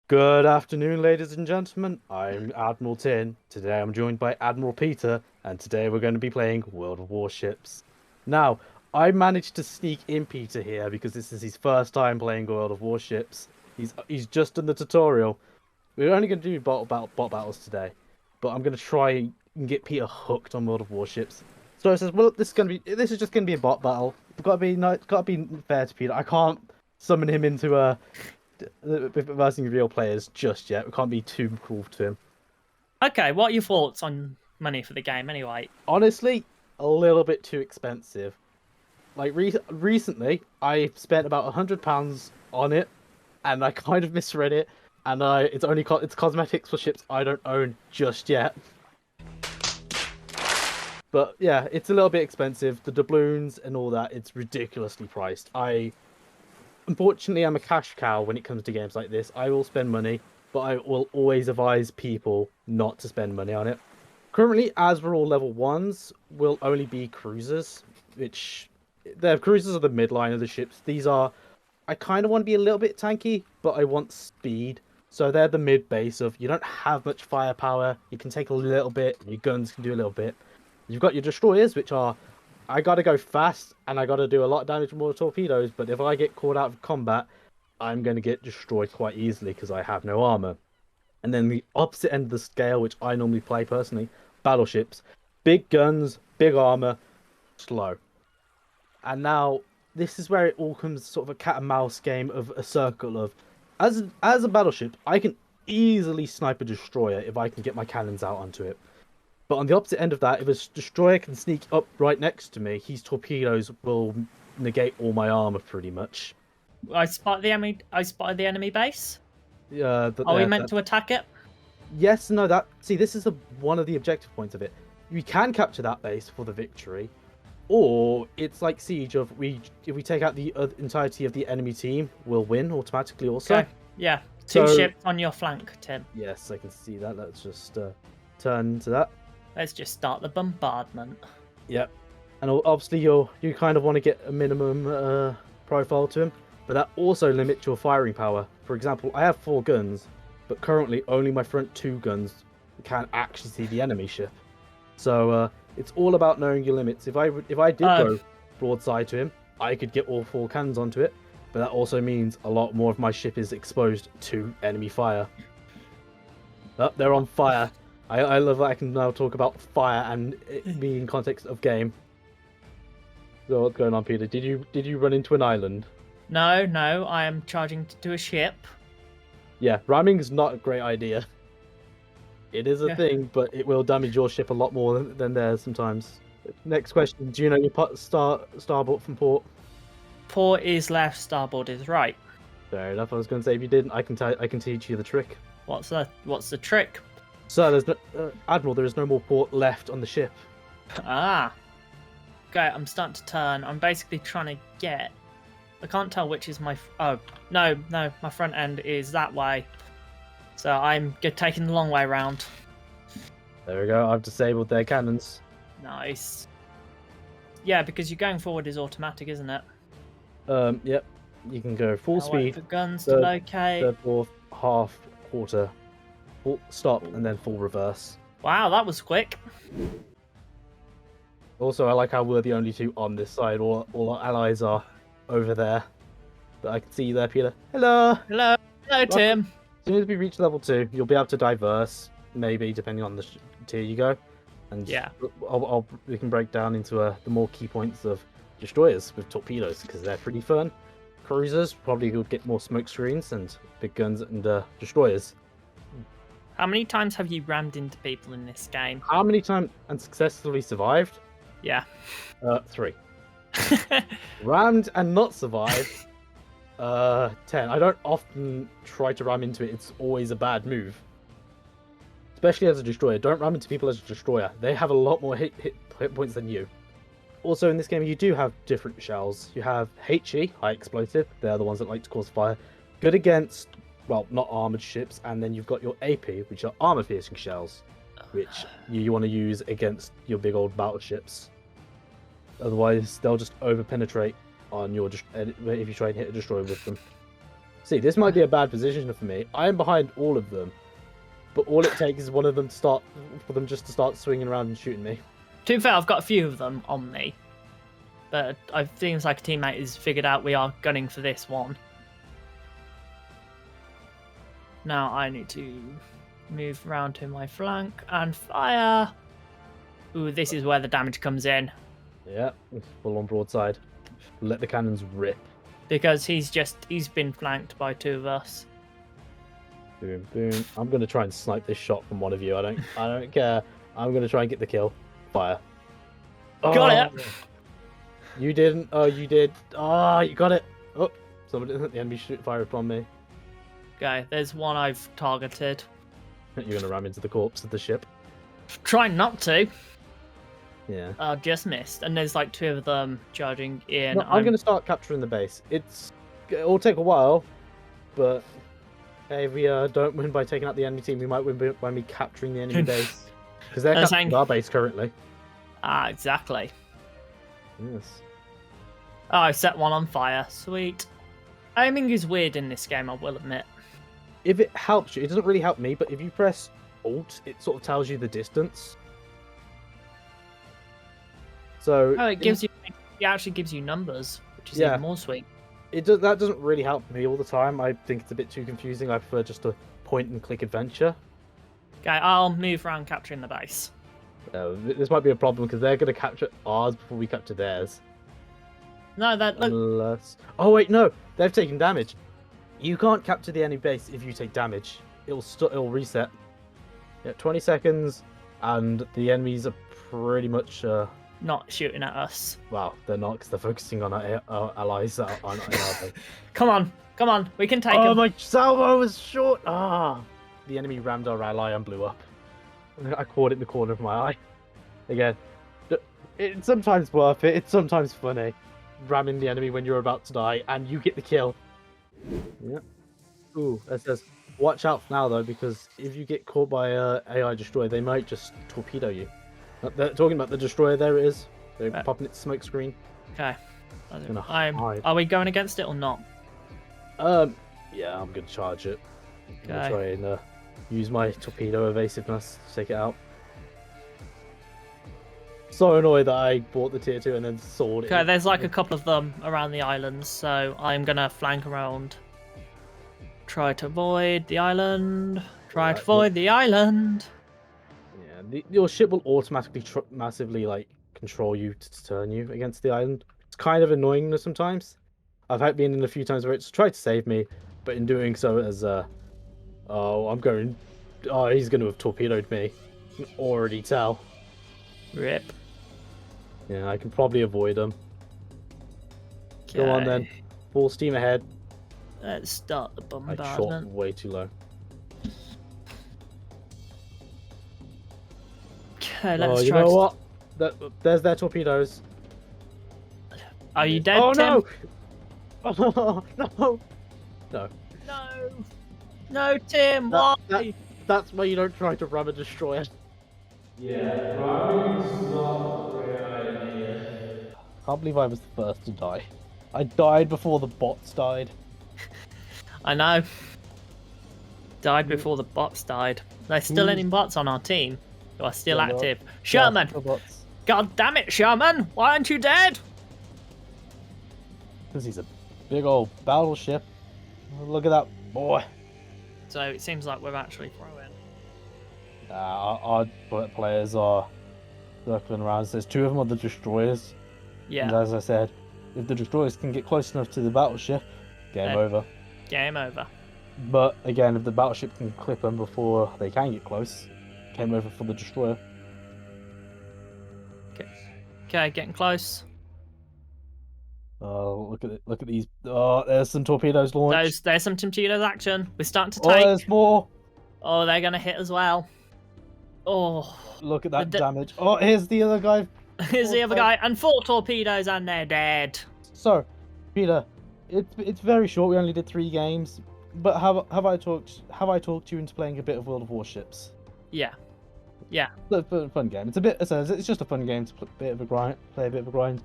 Good afternoon, ladies and gentlemen. I'm Admiral Tin. Today I'm joined by Admiral Peter, and today we're going to be playing World of Warships. Now, I managed to sneak in Peter here because this is his first time playing World of Warships. He's just done the tutorial. We're only going to do bot battles today, but I'm going to try and get Peter hooked on World of Warships. So it says, well, this is just going to be a bot battle. It's got to be nice, got to be fair to Peter. I can't summon him into a versing real players just yet. We can't be too cruel to him. Okay, what are your thoughts on money for the game anyway? Honestly, a little bit too expensive. Like recently, I spent about £100 on it, and I kind of misread it, and it's cosmetics for ships I don't own just yet. But yeah, it's a little bit expensive. The doubloons and all that, it's ridiculously priced. Unfortunately, I'm a cash cow when it comes to games like this. I will spend money, but I will always advise people not to spend money on it. Currently, as we're all level ones, will only be cruisers, which the cruisers are the midline of the ships. These are, I kind of want to be a little bit tanky, but I want speed. So they're the mid base of you don't have much firepower. You can take a little bit. Your guns can do a little bit. You've got your destroyers, which are I gotta go fast and I gotta do a lot of damage with more torpedoes. But if I get caught out of combat, I'm gonna get destroyed quite easily because I have no armor. And then the opposite end of the scale, which I normally play personally, battleships, big guns, big armor, slow. And now this is where it all comes sort of a cat and mouse game of a circle of, as a battleship, I can easily snipe a destroyer if I can get my cannons out onto it. But on the opposite end of that, if a destroyer can sneak up right next to me, his torpedoes will negate all my armor pretty much. I spotted the enemy. I spotted the enemy base. But Are we meant to attack it? yes, no, this is one of the objective points of it. We can capture that base for the victory, or it's like Siege of if we take out the entirety of the enemy team, we'll win automatically also. Okay. Yeah. Two So ships on your flank, Tim. yes, I can see that. Let's just turn to that. Let's just start the bombardment. Yep. And obviously you kind of want to get a minimum profile to him, but that also limits your firing power. For example, I have 4 guns, but currently only my front 2 guns can actually see the enemy ship. So it's all about knowing your limits. If I did go broadside to him, I could get all 4 cannons onto it, but that also means a lot more of my ship is exposed to enemy fire. Oh, they're on fire. I love that I can now talk about fire and it being in context of game. So what's going on, Peter? Did you run into an island? No, no, I am charging to a ship. Yeah, ramming is not a great idea. It is a thing, but it will damage your ship a lot more than theirs sometimes. Next question: do you know your starboard from port? Port is left, starboard is right. Fair enough. I was going to say if you didn't, I can teach you the trick. What's the trick? So there's no Admiral. There is no more port left on the ship. Ah. Okay, I'm starting to turn. I'm basically trying to get. I can't tell which is my. Oh no, my front end is that way. So I'm taking the long way around. There we go. I've disabled their cannons. Nice. Yeah, because you're going forward is automatic, isn't it? Yep. You can go full I'll speed. wait for guns to locate. Third, fourth, half, quarter, full stop, and then full reverse. Wow, that was quick. Also, I like how we're the only 2 on this side. All our allies are over there. But I can see you there, Peter. Hello. Hello, Tim. As soon as we reach level 2, you'll be able to diverse, maybe depending on the tier you go. And yeah, we can break down into the more key points of destroyers with torpedoes because they're pretty fun. Cruisers probably will get more smoke screens and big guns and destroyers. How many times have you rammed into people in this game? How many times and successfully survived? Yeah. 3. Rammed and not survived. 10. I don't often try to ram into it. It's always a bad move. Especially as a destroyer. Don't ram into people as a destroyer. They have a lot more hit points than you. Also, in this game, you do have different shells. You have HE, high explosive. They're the ones that like to cause fire. Good against, well, not armored ships. And then you've got your AP, which are armor-piercing shells, which you want to use against your big old battleships. Otherwise, they'll just over-penetrate on your if you try and hit a destroyer with them. See, this might be a bad position for me. I am behind all of them, but all it takes is one of them for them just to start swinging around and shooting me. To be fair, I've got a few of them on me, but it seems like a teammate has figured out we are gunning for this one. Now I need to move around to my flank and fire. Ooh, this is where the damage comes in. Yeah, full on broadside. Let the cannons rip. Because he's been flanked by two of us. Boom, boom. I'm gonna try and snipe this shot from one of you. I don't care. I'm gonna try and get the kill. Fire. Got it. You didn't. Oh, you did. Oh, you got it. Oh, somebody, the enemy fire upon me. Okay, there's one I've targeted. You're gonna ram into the corpse of the ship. Try not to. Yeah. Just missed. And there's like two of them charging in. No, I'm gonna start capturing the base. It'll take a while, but hey, if we don't win by taking out the enemy team, we might win by me capturing the enemy base. Because they're capturing our base currently. Ah, exactly. Yes. Oh, I set one on fire. Sweet. Aiming is weird in this game, I will admit. If it helps you, it doesn't really help me, but if you press Alt, it sort of tells you the distance. So Oh, it actually gives you numbers, which is even more sweet. That doesn't really help me all the time. I think it's a bit too confusing. I prefer just a point and click adventure. Okay, I'll move around capturing the base. This might be a problem because they're going to capture ours before we capture theirs. No, that look. Unless... Oh wait, no, they've taken damage. You can't capture the enemy base if you take damage. It'll reset. Yeah, 20 seconds, and the enemies are pretty much not shooting at us. Wow, they're not because they're focusing on our allies that aren't in our base. Come on, we can take him. Oh, my salvo was short. The enemy rammed our ally and blew up. I caught it in the corner of my eye. Again, it's sometimes worth it. It's sometimes funny. Ramming the enemy when you're about to die and you get the kill. Yep. Ooh, it says, watch out now though, because if you get caught by a AI destroyer, they might just torpedo you. They're talking about the destroyer. There it is. They're popping its smoke screen. Okay. Are we going against it or not? Yeah, I'm gonna charge it. I'm Okay. gonna try and use my torpedo evasiveness to take it out. So annoyed that I bought the tier 2 and then sold it. Okay, there's like a couple of them around the island, so I'm gonna flank around. Try to avoid the island. Try to avoid the island. Yeah, your ship will automatically massively control you to turn you against the island. It's kind of annoying sometimes. I've been in a few times where it's tried to save me, but in doing so, as he's going to have torpedoed me. You can already tell. Rip. Yeah, I can probably avoid them. Okay. Go on then, full steam ahead. Let's start the I bombardment. shot way too low. Okay, let's you try. know what? There's their torpedoes. Are you dead, Oh Tim? no! Oh no! No. No! No, Tim! Why? That's why you don't try to ram a destroyer. Yeah, ramming's not a great idea. I can't believe I was the first to die. I died before the bots died. I know. Died before the bots died. There's still any bots on our team who are still Yeah, no. active. Sherman! Yeah, bots. God damn it, Sherman! Why aren't you dead? Because he's a big old battleship. Look at that boy. So it seems like we're actually throwing. Our players are circling around. There's two of them are the destroyers. Yeah. And as I said, if the destroyers can get close enough to the battleship, game over. Game over. But again, if the battleship can clip them before they can get close, game over for the destroyer. Okay, getting close. Oh, look at these. Oh, there's some torpedoes launched. There's some torpedoes action. We're starting to Oh, take. there's more. Oh, they're gonna hit as well. Oh. Look at that damage. Oh, here's the other guy. Here's the other guy, and 4 torpedoes, and they're dead. So, Peter, it's very short. We only did 3 games, but have I talked you into playing a bit of World of Warships? Yeah. Yeah. It's a fun game. It's just a fun game to play a bit of a grind.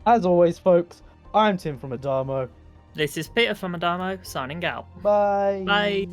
As always, folks, I'm Tim from ADAMO. This is Peter from ADAMO signing out. Bye. Bye.